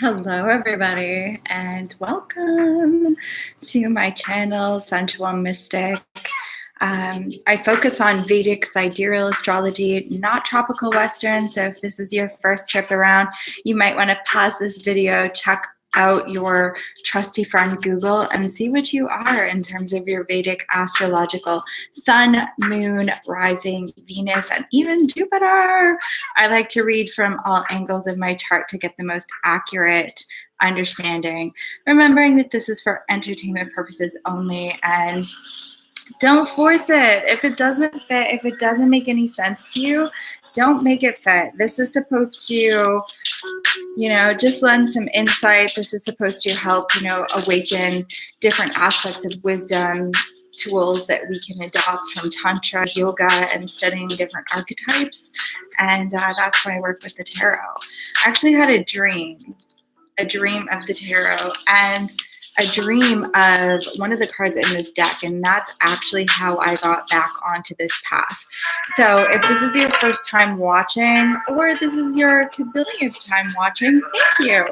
Hello, everybody, and welcome to my channel, Sensual Mystic. I focus on Vedic sidereal astrology, not tropical Western. So if this is your first trip around, you might want to pause this video, check out your trusty friend Google, and see what you are in terms of your Vedic astrological sun, moon, rising, Venus, and even Jupiter. I like to read from all angles of my chart to get the most accurate understanding, remembering that this is for entertainment purposes only, and don't force it. If it doesn't fit, if it doesn't make any sense to you, don't make it fit. This is supposed to, just lend some insight. This is supposed to help, awaken different aspects of wisdom, tools that we can adopt from Tantra, yoga, and studying different archetypes. And that's why I work with the tarot. I actually had a dream of the tarot, and a dream of one of the cards in this deck, and that's actually how I got back onto this path. So if this is your first time watching, or this is your billionth time watching, thank you.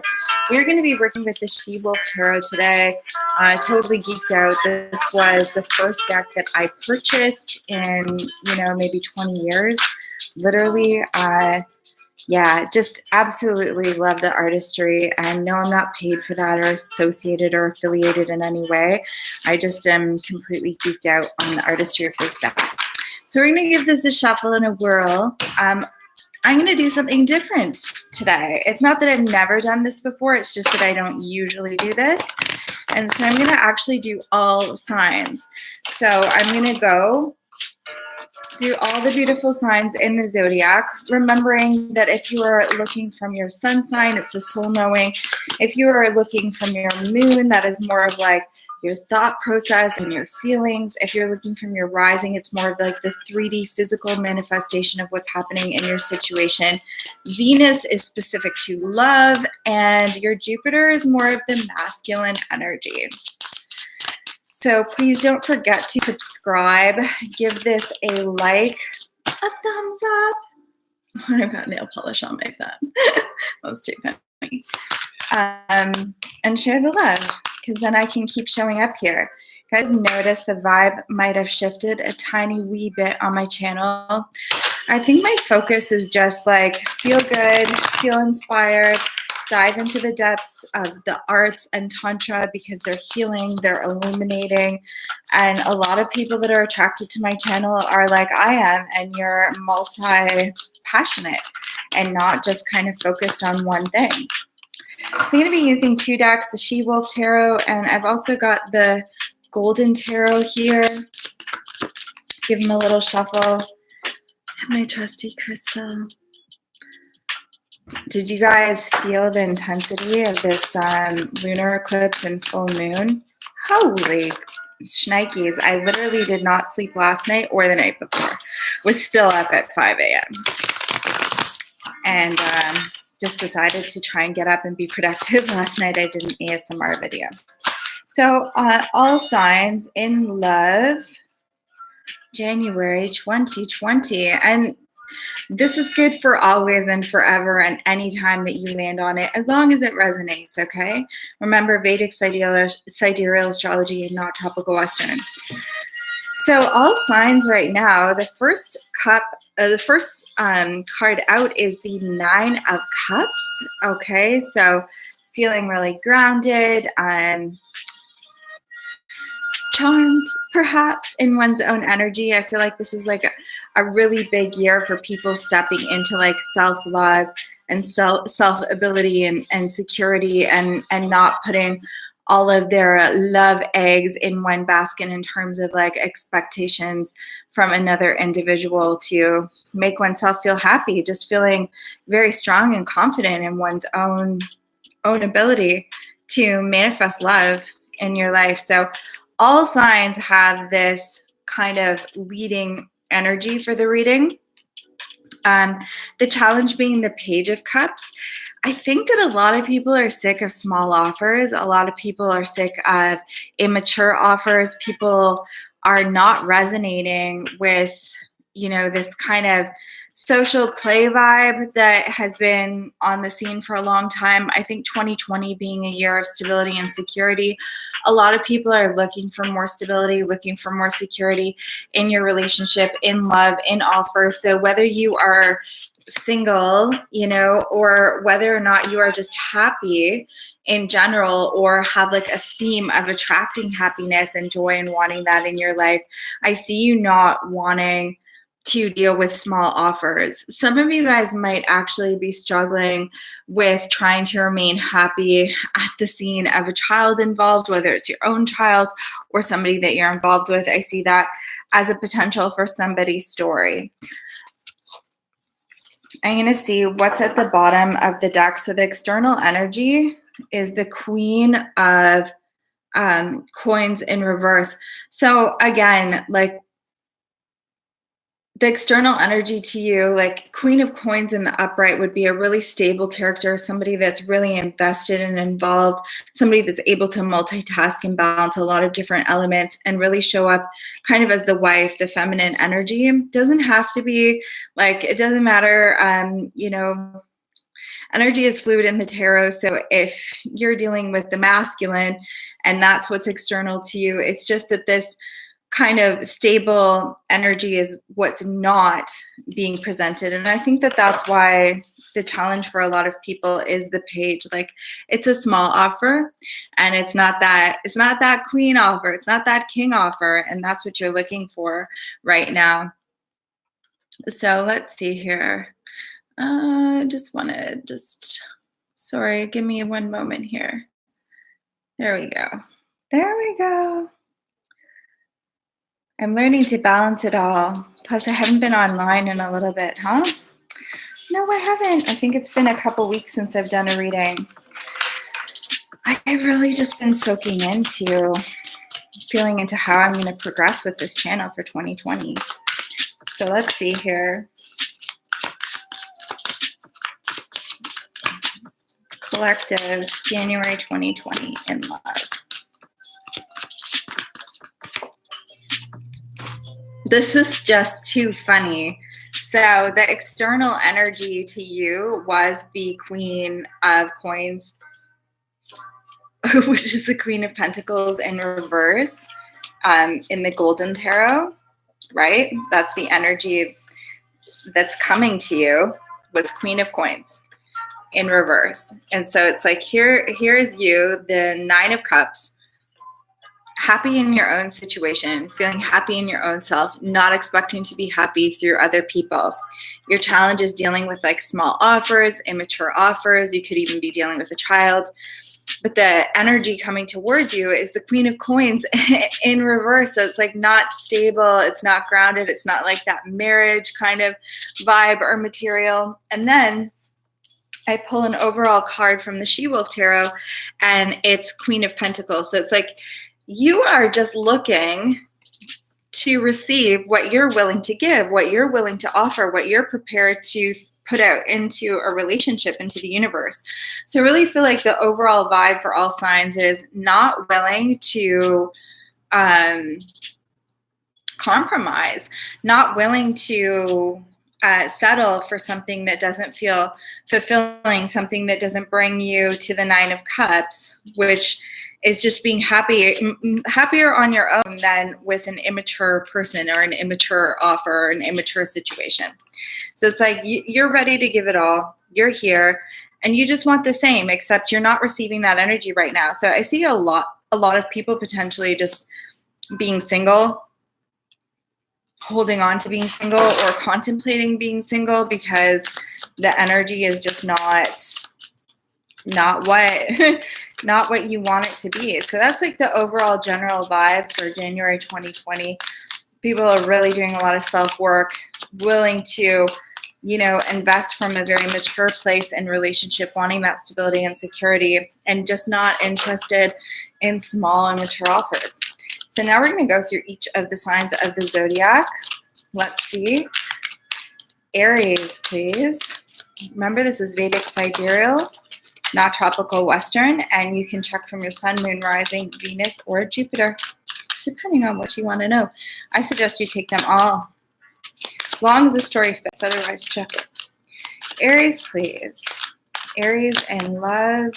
We're going to be working with the She-Wolf Tarot today. Totally geeked out. This was the first deck that I purchased in, maybe 20 years. Literally, yeah, just absolutely love the artistry, and no, I'm not paid for that or associated or affiliated in any way. I just am completely geeked out on the artistry of this deck. So we're going to give this a shuffle and a whirl. I'm going to do something different today. It's not that I've never done this before. It's just that I don't usually do this. And so I'm going to actually do all signs. So I'm going to go through all the beautiful signs in the zodiac, remembering that if you are looking from your sun sign, it's the soul knowing. If you are looking from your moon, that is more of like your thought process and your feelings. If you're looking from your rising, it's more of like the 3D physical manifestation of what's happening in your situation. Venus is specific to love, and your Jupiter is more of the masculine energy. So please don't forget to subscribe, give this a like, a thumbs up. I've got nail polish on my thumb. That was too funny. And share the love, because then I can keep showing up here. You guys notice the vibe might have shifted a tiny wee bit on my channel. I think my focus is just like feel good, feel inspired, dive into the depths of the arts and Tantra, because they're healing, they're illuminating. And a lot of people that are attracted to my channel are like I am, and you're multi-passionate and not just kind of focused on one thing. So I'm going to be using two decks, the She-Wolf Tarot, and I've also got the Golden Tarot here. Give them a little shuffle. My trusty crystal. Did you guys feel the intensity of this lunar eclipse and full moon? Holy shnikes. I literally did not sleep last night or the night before. Was still up at 5 a.m. And just decided to try and get up and be productive. Last night I did an ASMR video. So all signs in love, January 2020. And this is good for always and forever and any time that you land on it, as long as it resonates, okay? Remember, Vedic sidereal astrology and not tropical Western. So all signs right now, the first card out is the 9 of Cups, okay? So feeling really grounded, charmed perhaps in one's own energy. I feel like this is like a really big year for people stepping into like self-love and self-ability and security, and not putting all of their love eggs in one basket in terms of like expectations from another individual to make oneself feel happy, just feeling very strong and confident in one's own ability to manifest love in your life. So all signs have this kind of leading energy for the reading. The challenge being the Page of Cups. I think that a lot of people are sick of small offers. A lot of people are sick of immature offers. People are not resonating with, this kind of social play vibe that has been on the scene for a long time. I think 2020 being a year of stability and security, a lot of people are looking for more stability, looking for more security in your relationship, in love, in offers. So whether you are single, you know, or whether or not you are just happy in general, or have like a theme of attracting happiness and joy and wanting that in your life, I see you not wanting to deal with small offers. Some of you guys might actually be struggling with trying to remain happy at the scene of a child involved, whether it's your own child or somebody that you're involved with. I see that as a potential for somebody's story. I'm going to see what's at the bottom of the deck. So the external energy is the Queen of Coins in reverse. So again, like the external energy to you, like Queen of Coins in the upright would be a really stable character, somebody that's really invested and involved, somebody that's able to multitask and balance a lot of different elements and really show up kind of as the wife, the feminine energy. Doesn't have to be like, it doesn't matter, you know, energy is fluid in the tarot. So if you're dealing with the masculine and that's what's external to you, it's just that this kind of stable energy is what's not being presented. And I think that that's why the challenge for a lot of people is the page. Like, it's a small offer, and it's not that queen offer, it's not that king offer, and that's what you're looking for right now. So let's see here. Sorry, give me one moment here. There we go. I'm learning to balance it all. Plus, I haven't been online in a little bit, huh? No, I haven't. I think it's been a couple weeks since I've done a reading. I've really just been soaking into, feeling into how I'm going to progress with this channel for 2020. So let's see here. Collective, January 2020, in love. This is just too funny. So the external energy to you was the Queen of Coins, which is the Queen of Pentacles in reverse, in the Golden Tarot, right? That's the energy that's coming to you, was Queen of Coins in reverse. And so it's like, here's you, the Nine of Cups, happy in your own situation, feeling happy in your own self, not expecting to be happy through other people. Your challenge is dealing with like small offers, immature offers. You could even be dealing with a child. But the energy coming towards you is the Queen of Coins in reverse. So it's like not stable. It's not grounded. It's not like that marriage kind of vibe or material. And then I pull an overall card from the She-Wolf Tarot, and it's Queen of Pentacles. So it's like, you are just looking to receive what you're willing to give, what you're willing to offer, what you're prepared to put out into a relationship, into the universe. So I really feel like the overall vibe for all signs is not willing to compromise, not willing to settle for something that doesn't feel fulfilling, something that doesn't bring you to the Nine of Cups, which is just being happier on your own than with an immature person or an immature offer or an immature situation. So it's like you're ready to give it all. You're here and you just want the same, except you're not receiving that energy right now. So I see a lot of people potentially just being single, holding on to being single, or contemplating being single because the energy is just not what you want it to be. So that's like the overall general vibe for January 2020. People are really doing a lot of self-work, willing to, you know, invest from a very mature place in relationship, wanting that stability and security, and just not interested in small and mature offers. So now we're going to go through each of the signs of the zodiac. Let's see. Aries, please. Remember, this is Vedic sidereal, not tropical Western, and you can check from your sun, moon, rising, Venus, or Jupiter, depending on what you want to know. I suggest you take them all. As long as the story fits, otherwise check it. Aries, please. Aries in love.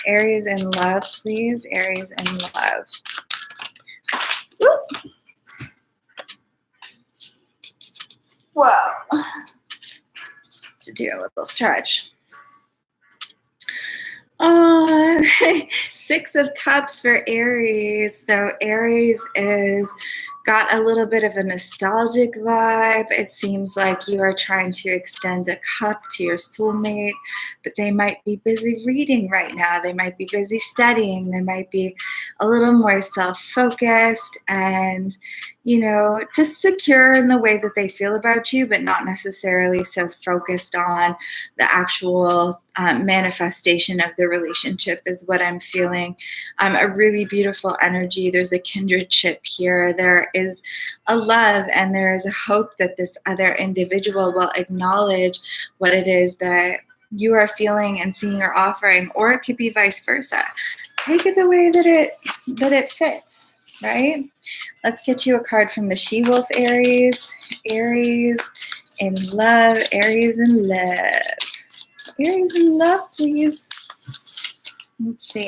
Aries in love, please. Aries in love. Woo. Whoa. To do a little stretch. Six of Cups for Aries. So Aries is got a little bit of a nostalgic vibe. It seems like you are trying to extend a cup to your soulmate, but they might be busy reading right now. They might be busy studying. They might be a little more self-focused and, you know, just secure in the way that they feel about you, but not necessarily so focused on the actual manifestation of the relationship is what I'm feeling. A really beautiful energy. There's a kindredship here. There is a love and there is a hope that this other individual will acknowledge what it is that you are feeling and seeing or offering, or it could be vice versa. Take it the way that it fits, right? Let's get you a card from the She-Wolf, Aries. Aries in love. Aries in love. Aries in love, please. Let's see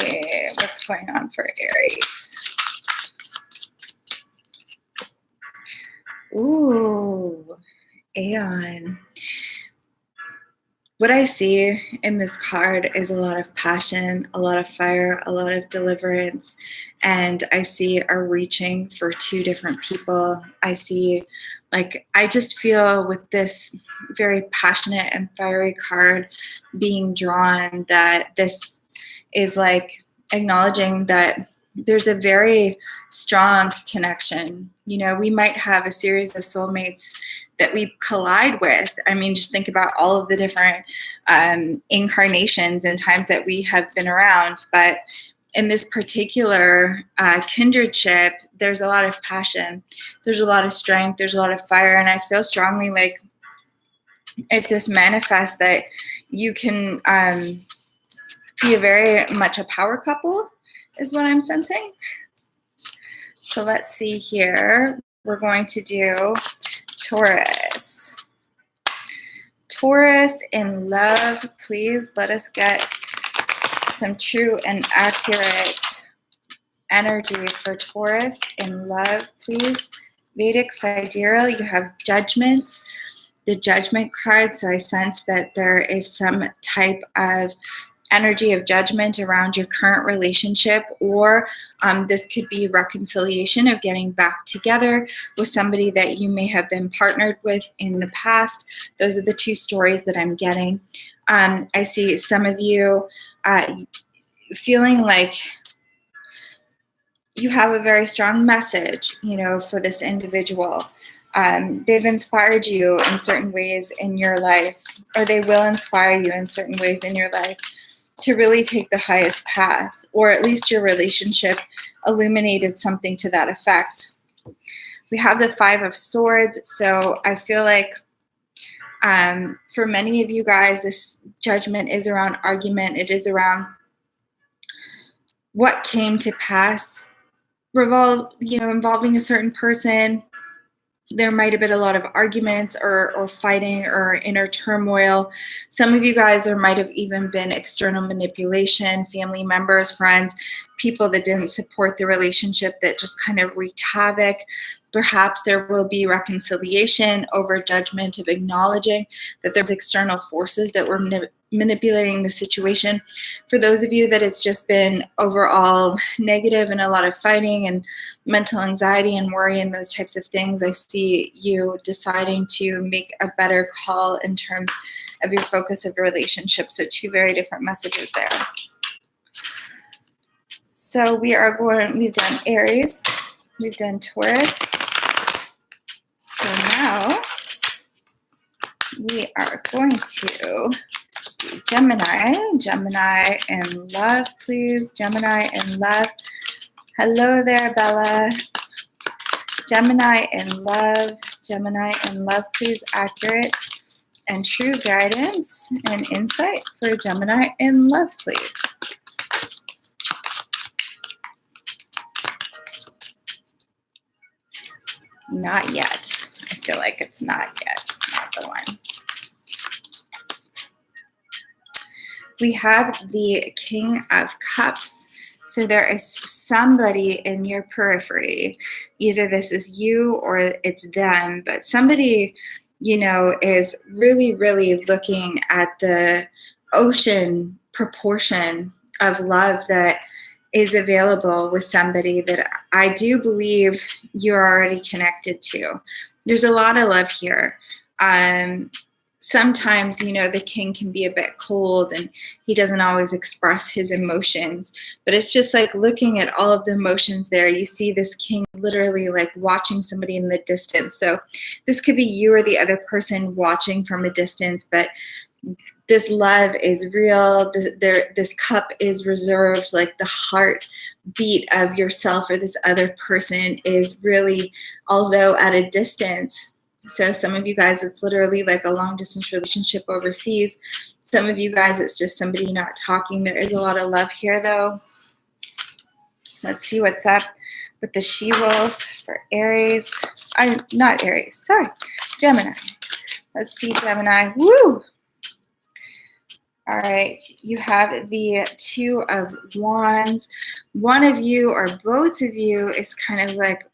what's going on for Aries. Ooh, Aeon. What I see in this card is a lot of passion, a lot of fire, a lot of deliverance, and I see a reaching for two different people. I see, like, I just feel with this very passionate and fiery card being drawn that this is like acknowledging that there's a very strong connection. You know, we might have a series of soulmates that we collide with. I mean, just think about all of the different incarnations and times that we have been around. But in this particular kindredship, there's a lot of passion. There's a lot of strength. There's a lot of fire. And I feel strongly like if this manifests that you can be very much a power couple is what I'm sensing. So let's see here. We're going to do Taurus. Taurus in love, please. Let us get some true and accurate energy for Taurus in love, please. Vedic sidereal, you have Judgment, the Judgment card. So I sense that there is some type of energy of judgment around your current relationship, or this could be reconciliation of getting back together with somebody that you may have been partnered with in the past. Those are the two stories that I'm getting. I see some of you feeling like you have a very strong message, you know, for this individual. They've inspired you in certain ways in your life, or they will inspire you in certain ways in your life to really take the highest path, or at least your relationship illuminated something to that effect. We have the Five of Swords, so I feel like for many of you guys, this judgment is around argument. It is around what came to pass, involving a certain person. There might have been a lot of arguments or fighting or inner turmoil. Some of you guys, there might have even been external manipulation, family members, friends, people that didn't support the relationship that just kind of wreaked havoc. Perhaps there will be reconciliation over judgment of acknowledging that there's external forces that were manipulating the situation. For those of you that it's just been overall negative and a lot of fighting and mental anxiety and worry and those types of things, I see you deciding to make a better call in terms of your focus of your relationship. So two very different messages there. So we've done Aries, we've done Taurus. So now we are going to do Gemini. Gemini in love, please. Gemini in love. Hello there, Bella. Gemini in love. Gemini in love, please. Accurate and true guidance and insight for Gemini in love, please. Not yet. I feel like it's not yet. It's not the one. We have the King of Cups. So there is somebody in your periphery. Either this is you or it's them, but somebody, you know, is really, really looking at the ocean proportion of love that is available with somebody that I do believe you're already connected to. There's a lot of love here. Sometimes, you know, the king can be a bit cold and he doesn't always express his emotions, but it's just like looking at all of the emotions there. You see this king literally like watching somebody in the distance. So this could be you or the other person watching from a distance, but this love is real. This cup is reserved, like the heartbeat of yourself or this other person is really, although at a distance. So some of you guys, it's literally like a long distance relationship overseas. Some of you guys, it's just somebody not talking. There is a lot of love here though. Let's see what's up with the she-wolf for Aries. Not Aries, sorry, Gemini. Let's see, Gemini. Woo! All right, you have the Two of Wands. One of you or both of you is kind of like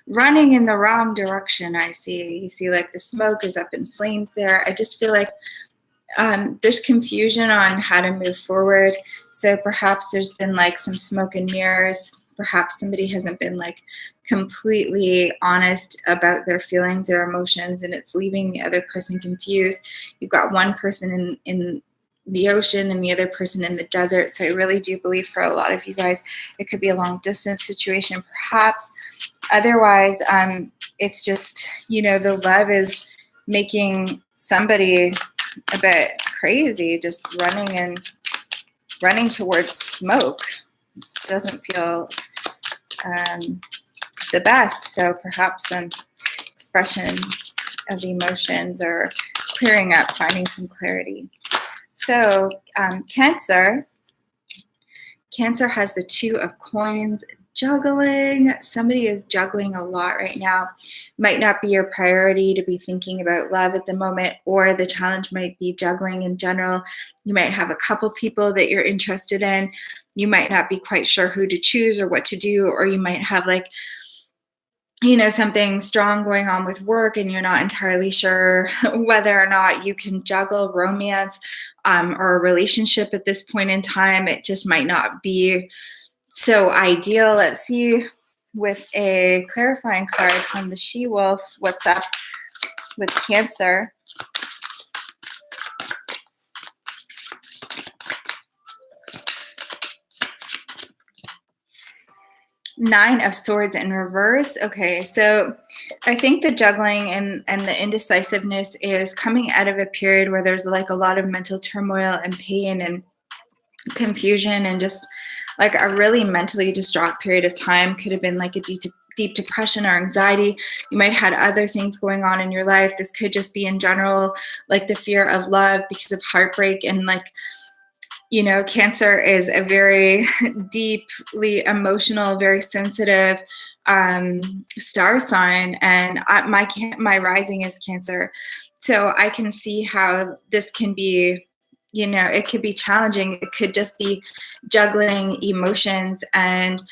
running in the wrong direction. I see. You see like the smoke is up in flames there. I just feel like there's confusion on how to move forward. So perhaps there's been like some smoke and mirrors. Perhaps somebody hasn't been like completely honest about their feelings or emotions, and it's leaving the other person confused. You've got one person in the ocean and the other person in the desert. So I really do believe for a lot of you guys, it could be a long distance situation, perhaps. Otherwise, it's just, you know, the love is making somebody a bit crazy, just running towards smoke. It doesn't feel the best. So perhaps some expression of emotions or clearing up, finding some clarity. So Cancer has the Two of Coins, juggling. Somebody is juggling a lot right now. Might not be your priority to be thinking about love at the moment, or the challenge might be juggling in general. You might have a couple people that you're interested in. You might not be quite sure who to choose or what to do, or you might have like, you know, something strong going on with work and you're not entirely sure whether or not you can juggle romance or a relationship at this point in time. It just might not be so ideal. Let's see with a clarifying card from the She-Wolf, what's up with Cancer. Nine of Swords in reverse. Okay, so I think the juggling and the indecisiveness is coming out of a period where there's like a lot of mental turmoil and pain and confusion and just like a really mentally distraught period of time. Could have been like a deep depression or anxiety. You might have had other things going on in your life. This could just be in general like the fear of love because of heartbreak. And like, you know, Cancer is a very deeply emotional, very sensitive star sign, and my rising is Cancer. So I can see how this can be, you know, it could be challenging. It could just be juggling emotions and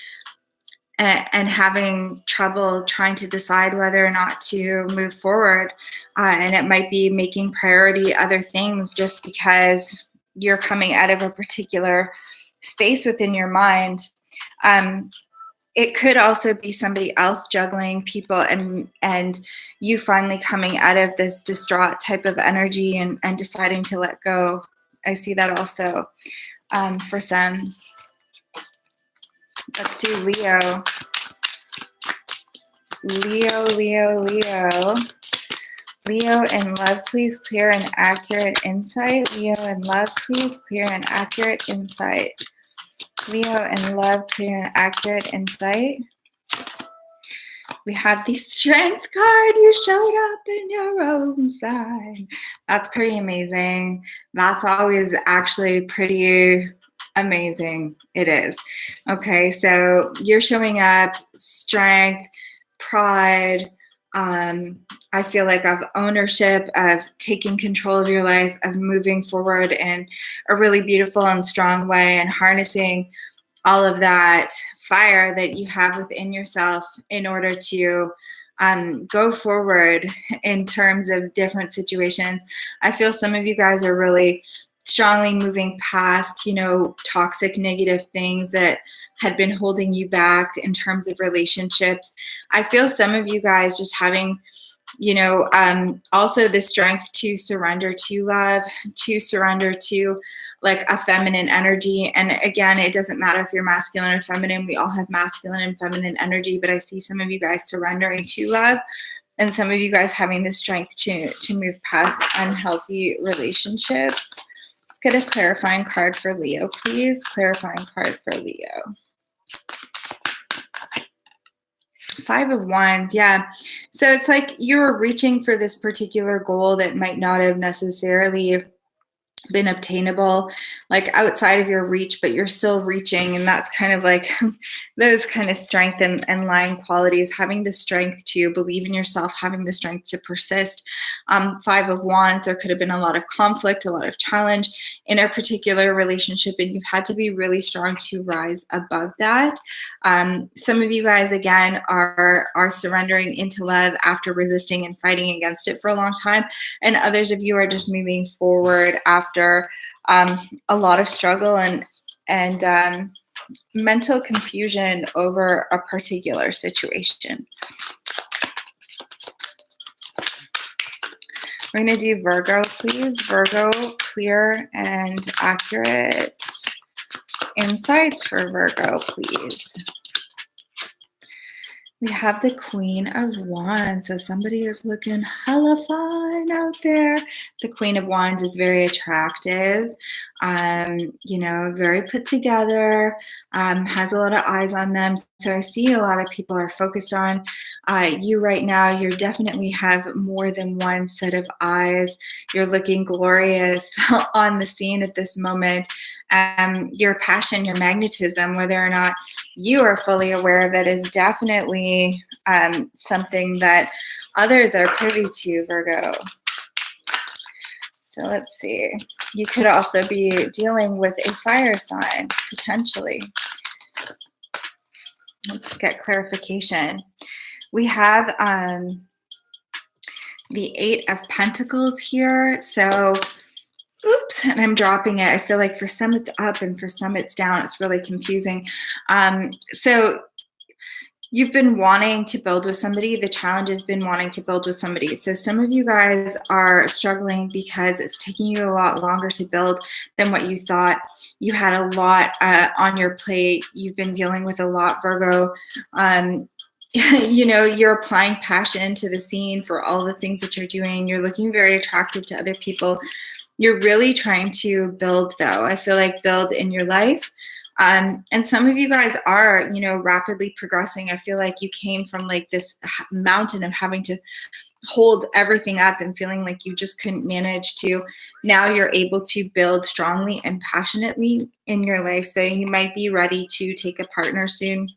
having trouble trying to decide whether or not to move forward. And it might be making priority other things just because you're coming out of a particular space within your mind. It could also be somebody else juggling people and you finally coming out of this distraught type of energy and deciding to let go. I see that also for some. Let's do Leo. Leo in love, please clear and accurate insight. Leo in love, please clear and accurate insight. Leo in love, clear and accurate insight. We have the Strength card. You showed up in your own sign. That's pretty amazing. That's always actually pretty amazing. It is. Okay, so you're showing up, strength, pride, I feel like of ownership, of taking control of your life, of moving forward in a really beautiful and strong way, and harnessing all of that fire that you have within yourself in order to go forward in terms of different situations. I feel some of you guys are really strongly moving past, toxic, negative things that had been holding you back in terms of relationships. I feel some of you guys just having, also the strength to surrender to love, to surrender to like a feminine energy. And again, it doesn't matter if you're masculine or feminine. We all have masculine and feminine energy, but I see some of you guys surrendering to love, and some of you guys having the strength to move past unhealthy relationships. Let's get a clarifying card for Leo, please. Clarifying card for Leo. 5 of Wands, yeah. So it's like you're reaching for this particular goal that might not have necessarily been obtainable, like outside of your reach, but you're still reaching. And that's kind of like those kind of strength and lion qualities, having the strength to believe in yourself, having the strength to persist. 5 of Wands, there could have been a lot of conflict, a lot of challenge in a particular relationship, and you've had to be really strong to rise above that. Some of you guys, again, are surrendering into love after resisting and fighting against it for a long time, and others of you are just moving forward after a lot of struggle and mental confusion over a particular situation. We're going to do Virgo, please. Virgo, clear and accurate insights for Virgo, please. We have the Queen of Wands, so somebody is looking hella fine out there. The Queen of Wands is very attractive, very put together, has a lot of eyes on them. So I see a lot of people are focused on you right now. You definitely have more than one set of eyes. You're looking glorious on the scene at this moment. Your passion, your magnetism, whether or not you are fully aware of it, is definitely something that others are privy to, Virgo. So let's see. You could also be dealing with a fire sign, potentially. Let's get clarification. We have the 8 of Pentacles here. So oops, and I'm dropping it. I feel like for some it's up and for some it's down. It's really confusing. So you've been wanting to build with somebody. The challenge has been wanting to build with somebody. So some of you guys are struggling because it's taking you a lot longer to build than what you thought. You had a lot on your plate. You've been dealing with a lot, Virgo. You're applying passion to the scene for all the things that you're doing. You're looking very attractive to other people. You're really trying to build, though. I feel like build in your life. And some of you guys are, rapidly progressing. I feel like you came from like this mountain of having to hold everything up and feeling like you just couldn't manage to. Now you're able to build strongly and passionately in your life. So you might be ready to take a partner soon,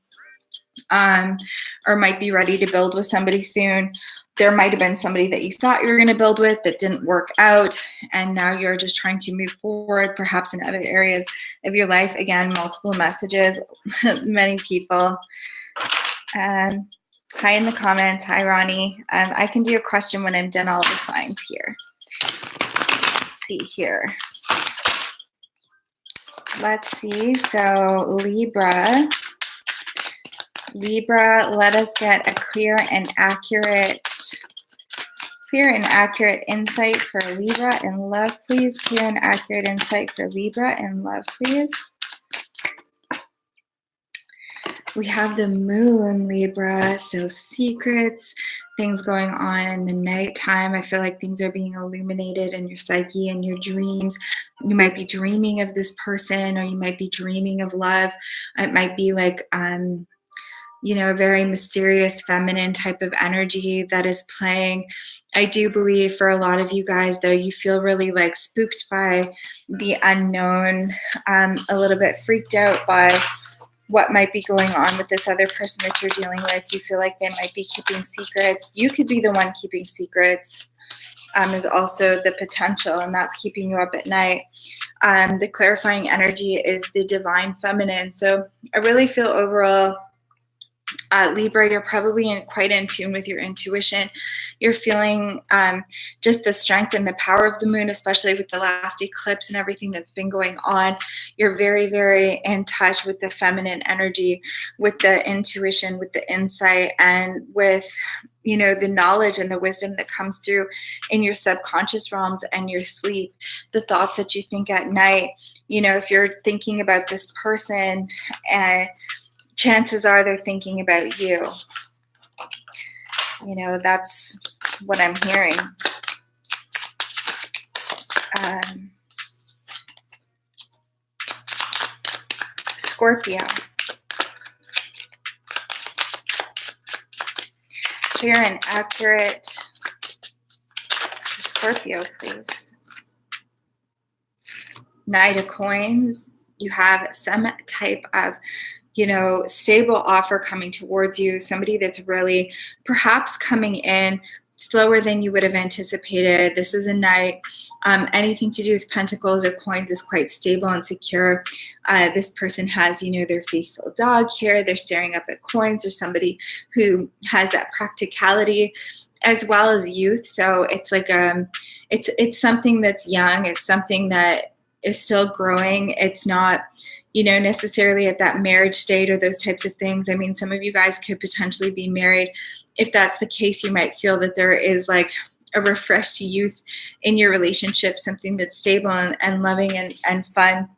or might be ready to build with somebody soon. There might have been somebody that you thought you were going to build with that didn't work out, and now you're just trying to move forward, perhaps in other areas of your life. Again, multiple messages, many people. Hi in the comments. Hi, Ronnie. I can do a question when I'm done all the signs here. Let's see here. Let's see. So Libra, let us get a clear and accurate insight for Libra in love, please. Clear and accurate insight for Libra in love, please. We have the moon, Libra, so secrets, things going on in the nighttime. I feel like things are being illuminated in your psyche and your dreams. You might be dreaming of this person, or you might be dreaming of love. It might be like, a very mysterious feminine type of energy that is playing. I do believe for a lot of you guys, though, you feel really like spooked by the unknown, a little bit freaked out by what might be going on with this other person that you're dealing with. You feel like they might be keeping secrets. You could be the one keeping secrets. Is also the potential, and that's keeping you up at night. The clarifying energy is the divine feminine. So I really feel overall, Libra, you're probably quite in tune with your intuition. You're feeling just the strength and the power of the moon, especially with the last eclipse and everything that's been going on. You're very, very in touch with the feminine energy, with the intuition, with the insight, and with, you know, the knowledge and the wisdom that comes through in your subconscious realms and your sleep, the thoughts that you think at night. You know, if you're thinking about this person, and chances are they're thinking about you. You know, that's what I'm hearing. Scorpio. Clear and accurate for Scorpio, please. Knight of Coins. You have some type of, you know, stable offer coming towards you. Somebody that's really perhaps coming in slower than you would have anticipated. This is a knight. Anything to do with pentacles or coins is quite stable and secure. This person has, you know, their faithful dog here. They're staring up at coins. There's somebody who has that practicality as well as youth. So it's like it's something that's young. It's something that is still growing. It's not, you know, necessarily at that marriage state or those types of things. I mean, some of you guys could potentially be married. If that's the case, you might feel that there is like a refreshed youth in your relationship, something that's stable and loving and fun,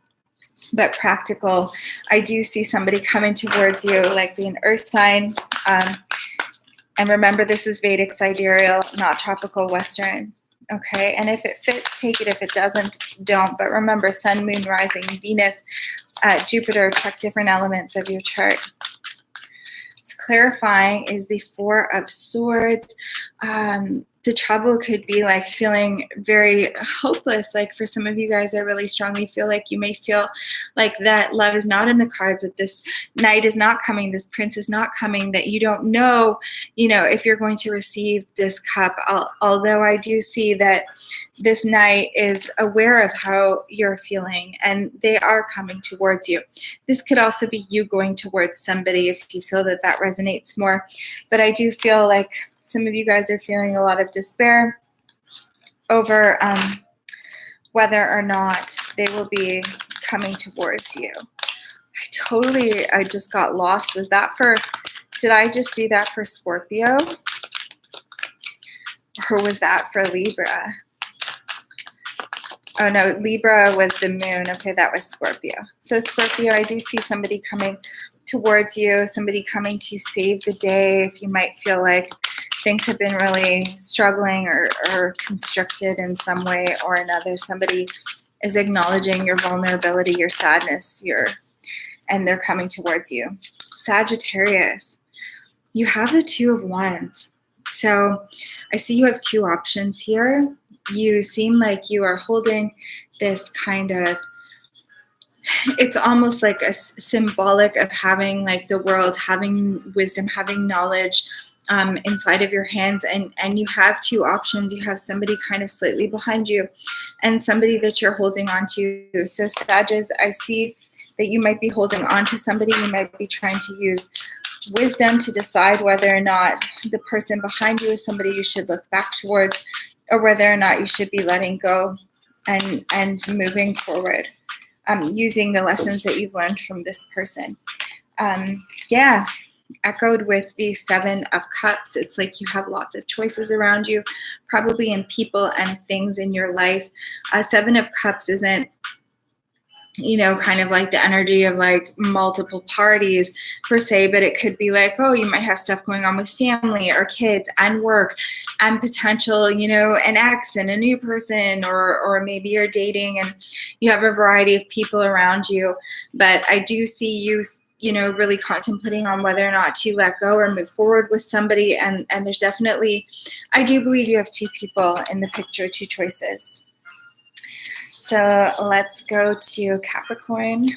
but practical. I do see somebody coming towards you, likely an earth sign. And remember, this is Vedic sidereal, not tropical Western. Okay, and if it fits, take it. If it doesn't, don't. But remember, sun, moon, rising, Venus, Jupiter, check different elements of your chart. It's clarifying is the Four of Swords. The trouble could be like feeling very hopeless. Like for some of you guys, I really strongly feel like you may feel like that love is not in the cards, that this knight is not coming, this prince is not coming, that you don't know, you know, if you're going to receive this cup. Although I do see that this knight is aware of how you're feeling and they are coming towards you. This could also be you going towards somebody if you feel that that resonates more. But I do feel like some of you guys are feeling a lot of despair over whether or not they will be coming towards you. I just got lost. Was that for, did I just see that for Scorpio? Or was that for Libra? Oh no, Libra was the moon. Okay, that was Scorpio. So Scorpio, I do see somebody coming towards you, somebody coming to save the day. If you might feel like things have been really struggling or constricted in some way or another, somebody is acknowledging your vulnerability, your sadness, and they're coming towards you. Sagittarius, you have the Two of Wands. So I see you have two options here. You seem like you are holding this kind of, it's almost like a symbolic of having like the world, having wisdom, having knowledge inside of your hands, and you have two options. You have somebody kind of slightly behind you and somebody that you're holding on to. So Sagittarius, I see that you might be holding on to somebody. You might be trying to use wisdom to decide whether or not the person behind you is somebody you should look back towards, or whether or not you should be letting go and moving forward, using the lessons that you've learned from this person. Yeah, echoed with the Seven of Cups. It's like you have lots of choices around you, probably in people and things in your life. Seven of Cups isn't, you know, kind of like the energy of like multiple parties per se, but it could be like, oh, you might have stuff going on with family or kids and work and potential, you know, an ex and a new person, or maybe you're dating and you have a variety of people around you. But I do see you, you know, really contemplating on whether or not to let go or move forward with somebody. And there's definitely, I do believe you have two people in the picture, two choices. So let's go to Capricorn.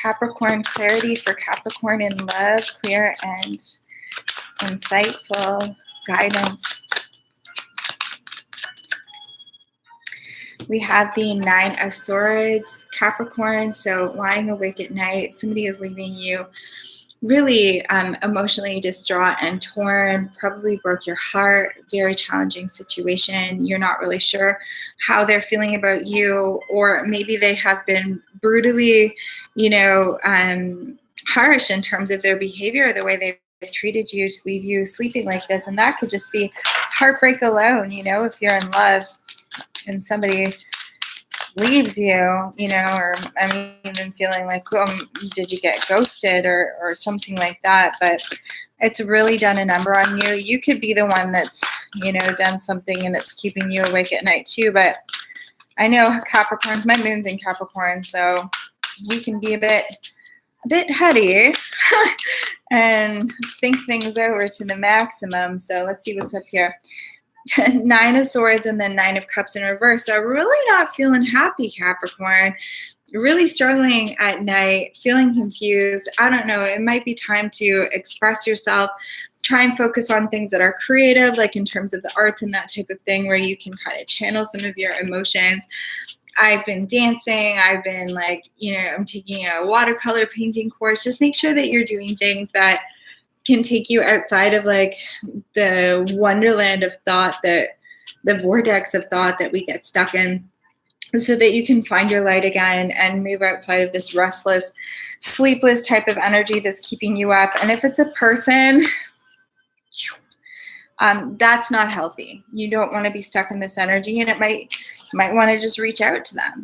Capricorn, clarity for Capricorn in love, clear and insightful guidance. We have the Nine of Swords, Capricorn. So lying awake at night, somebody is leaving you really emotionally distraught and torn, probably broke your heart, very challenging situation. You're not really sure how they're feeling about you, or maybe they have been brutally, harsh in terms of their behavior, the way they've treated you to leave you sleeping like this. And that could just be heartbreak alone, if you're in love and somebody leaves you, or even feeling like, did you get ghosted or something like that? But it's really done a number on you. You could be the one that's, done something and it's keeping you awake at night too. But I know Capricorns, my moon's in Capricorn, so we can be a bit heady and think things over to the maximum. So let's see what's up here. Nine of Swords and then Nine of Cups in reverse. So really not feeling happy, Capricorn. Really struggling at night, feeling confused. I don't know. It might be time to express yourself. Try and focus on things that are creative, like in terms of the arts and that type of thing, where you can kind of channel some of your emotions. I've been dancing. I've been I'm taking a watercolor painting course. Just make sure that you're doing things that can take you outside of the wonderland of thought, the vortex of thought that we get stuck in, so that you can find your light again and move outside of this restless, sleepless type of energy that's keeping you up. And if it's a person, that's not healthy. You don't want to be stuck in this energy, and you might want to just reach out to them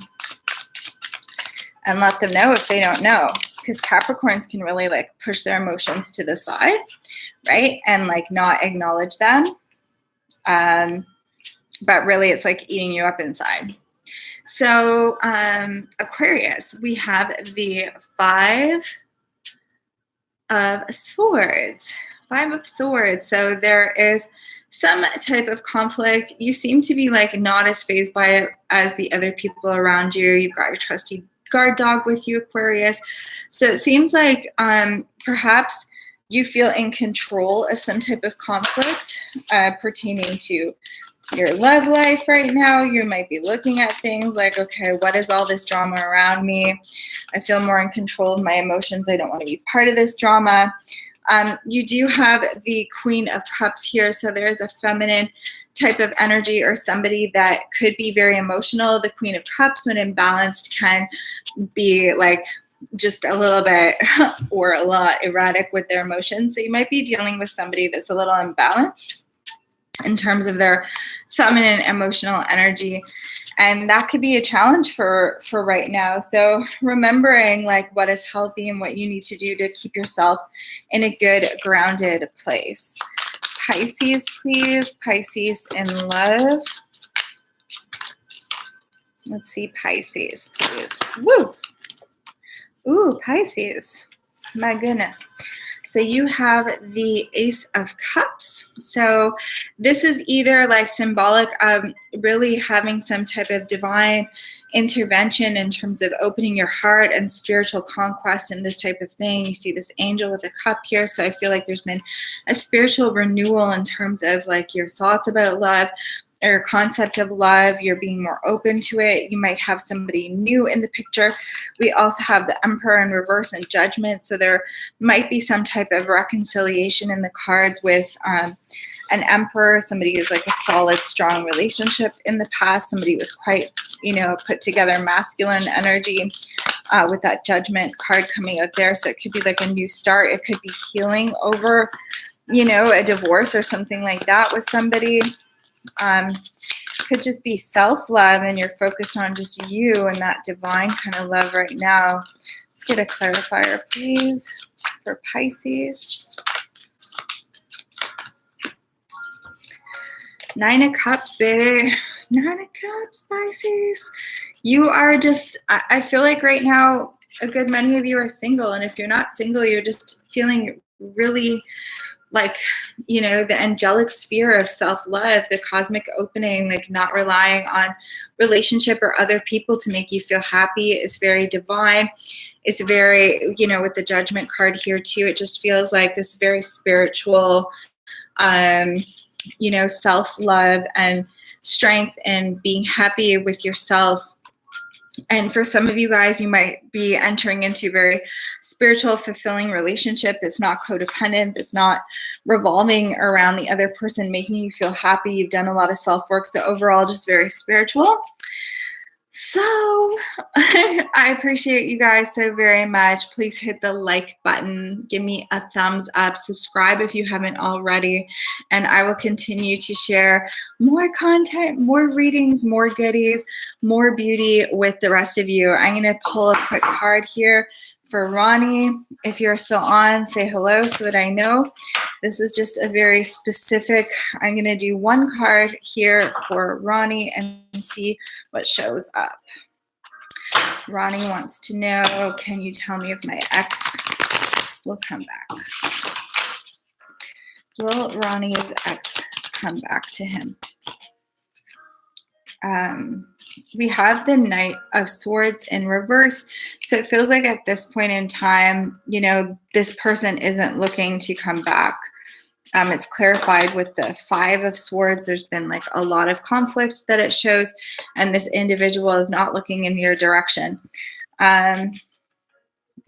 and let them know if they don't know. Because Capricorns can really push their emotions to the side, right? And not acknowledge them. But really it's eating you up inside. So Aquarius, we have the Five of Swords. Five of Swords. So there is some type of conflict. You seem to be not as fazed by it as the other people around you. You've got your trusty guard dog with you, Aquarius. So it seems like perhaps you feel in control of some type of conflict pertaining to your love life right now. You might be looking at things like, okay, what is all this drama around me? I feel more in control of my emotions. I don't want to be part of this drama. You do have the Queen of Cups here. So there's a feminine type of energy or somebody that could be very emotional. The Queen of Cups, when imbalanced, can be just a little bit or a lot erratic with their emotions. So you might be dealing with somebody that's a little imbalanced in terms of their feminine emotional energy. And that could be a challenge for right now. So remembering what is healthy and what you need to do to keep yourself in a good, grounded place. Pisces, please. Pisces in love. Let's see, Pisces, please. Woo! Ooh, Pisces. My goodness. So you have the Ace of Cups. So this is either symbolic of really having some type of divine intervention in terms of opening your heart and spiritual conquest and this type of thing. You see this angel with a cup here. So I feel like there's been a spiritual renewal in terms of your thoughts about love, or concept of love. You're being more open to it. You might have somebody new in the picture. We also have the Emperor in reverse and Judgment. So there might be some type of reconciliation in the cards with an Emperor, somebody who's a solid, strong relationship in the past, somebody with quite, put together masculine energy with that Judgment card coming out there. So it could be a new start. It could be healing over, a divorce or something like that with somebody. Could just be self-love and you're focused on just you and that divine kind of love right now. Let's get a clarifier, please, for Pisces. Nine of Cups, baby. Nine of Cups, Pisces. You are just, I feel like right now, a good many of you are single. And if you're not single, you're just feeling really like, you know, the angelic sphere of self-love, the cosmic opening, like not relying on relationship or other people to make you feel happy is very divine. It's very, you know, with the Judgment card here too, it just feels like this very spiritual, you know, self-love and strength and being happy with yourself. And for some of you guys, you might be entering into a very spiritual, fulfilling relationship that's not codependent, that's not revolving around the other person, making you feel happy. You've done a lot of self-work. So overall, just very spiritual. So I appreciate you guys so very much. Please hit the like button. Give me a thumbs up. Subscribe if you haven't already. And I will continue to share more content, more readings, more goodies, more beauty with the rest of you. I'm going to pull a quick card here for Ronnie. If you're still on, say hello so that I know. This is just a very specific, I'm going to do one card here for Ronnie and see what shows up. Ronnie wants to know, can you tell me if my ex will come back? Will Ronnie's ex come back to him? We have the Knight of Swords in reverse. So it feels like at this point in time, you know, this person isn't looking to come back. It's clarified with the Five of Swords. There's been like a lot of conflict that it shows, and this individual is not looking in your direction.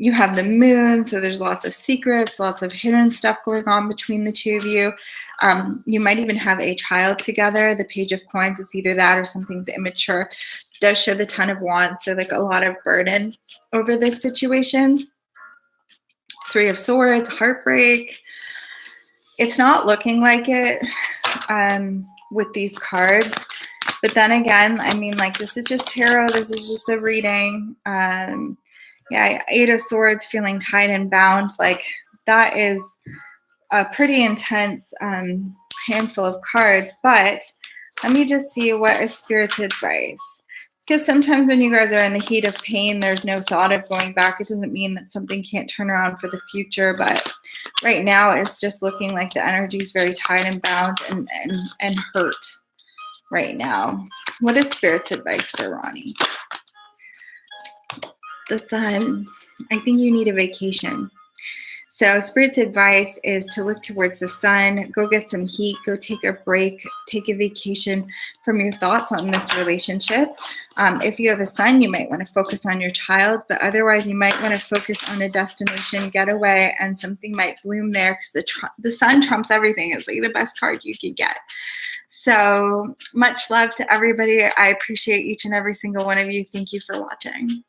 You have the Moon, so there's lots of secrets, lots of hidden stuff going on between the two of you. You might even have a child together. The Page of Coins, it's either that or something's immature. It does show the Ten of Wands, so like a lot of burden over this situation. Three of Swords, heartbreak. It's not looking like it with these cards. But then again, I mean, like, this is just tarot. This is just a reading. Yeah, Eight of Swords, feeling tied and bound. Like, that is a pretty intense handful of cards. But let me just see what is Spirit's advice. Because sometimes when you guys are in the heat of pain, there's no thought of going back. It doesn't mean that something can't turn around for the future. But right now, it's just looking like the energy is very tied and bound and hurt right now. What is Spirit's advice for Ronnie? The Sun. I think you need a vacation. So Spirit's advice is to look towards the sun, go get some heat, go take a break, take a vacation from your thoughts on this relationship. If you have a son, you might want to focus on your child, but otherwise you might want to focus on a destination getaway, and something might bloom there because the sun trumps everything. It's like the best card you could get. So much love to everybody. I appreciate each and every single one of you. Thank you for watching.